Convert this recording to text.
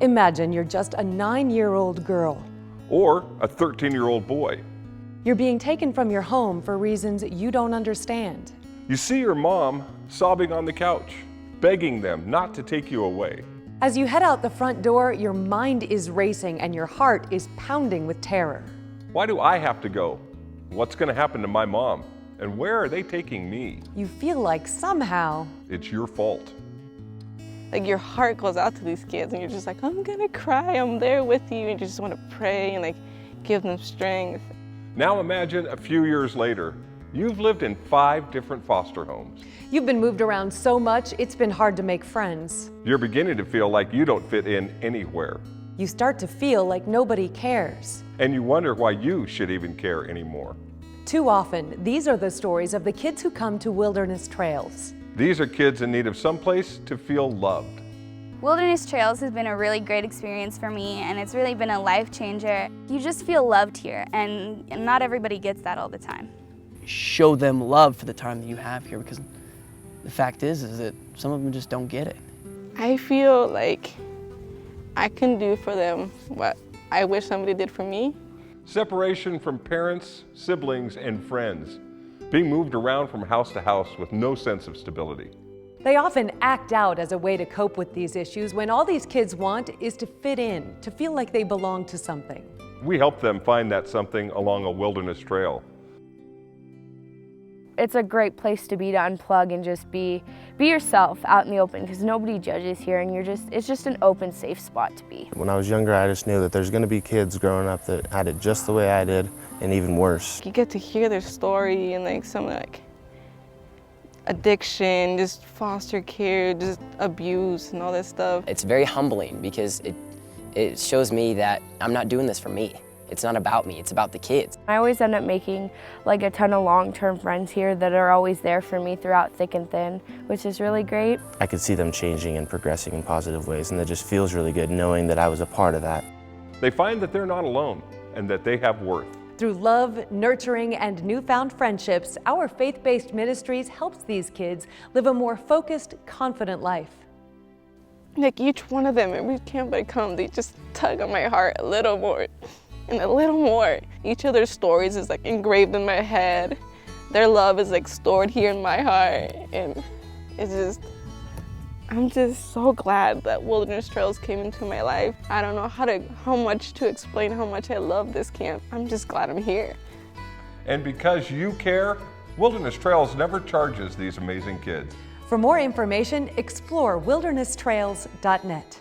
Imagine you're just a 9-year-old girl. Or a 13-year-old boy. You're being taken from your home for reasons you don't understand. You see your mom sobbing on the couch, begging them not to take you away. As you head out the front door, your mind is racing and your heart is pounding with terror. Why do I have to go? What's going to happen to my mom? And where are they taking me? You feel like somehow It's your fault. Like your heart goes out to these kids and you're just like, I'm gonna cry, I'm there with you, and you just want to pray and like give them strength. Now imagine a few years later, you've lived in 5 different foster homes. you've been moved around so much, it's been hard to make friends. You're beginning to feel like you don't fit in anywhere. You start to feel like nobody cares. And you wonder why you should even care anymore. Too often, these are the stories of the kids who come to Wilderness Trails. These are kids in need of some place to feel loved. Wilderness Trails has been a really great experience for me, and it's really been a life changer. You just feel loved here, and not everybody gets that all the time. Show them love for the time that you have here, because the fact is that some of them just don't get it. I feel like I can do for them what I wish somebody did for me. Separation from parents, siblings, and friends. Being moved around from house to house with no sense of stability. They often act out as a way to cope with these issues when all these kids want is to fit in, to feel like they belong to something. We help them find that something along a wilderness trail. It's a great place to be, to unplug and just be yourself out in the open, because nobody judges here, and it's just an open, safe spot to be. When I was younger, I just knew that there's going to be kids growing up that had it just the way I did, and even worse. You get to hear their story and like some like addiction, just foster care, just abuse and all that stuff. It's very humbling because it shows me that I'm not doing this for me. It's not about me, it's about the kids. I always end up making like a ton of long-term friends here that are always there for me throughout thick and thin, which is really great. I could see them changing and progressing in positive ways, and it just feels really good knowing that I was a part of that. They find that they're not alone and that they have worth. Through love, nurturing, and newfound friendships, our faith-based ministries helps these kids live a more focused, confident life. Like each one of them, every camp I come, they just tug on my heart a little more and a little more. Each of their stories is like engraved in my head. Their love is like stored here in my heart, and it's just, I'm just so glad that Wilderness Trails came into my life. I don't know how much to explain how much I love this camp. I'm just glad I'm here. And because you care, Wilderness Trails never charges these amazing kids. For more information, explore wildernesstrails.net.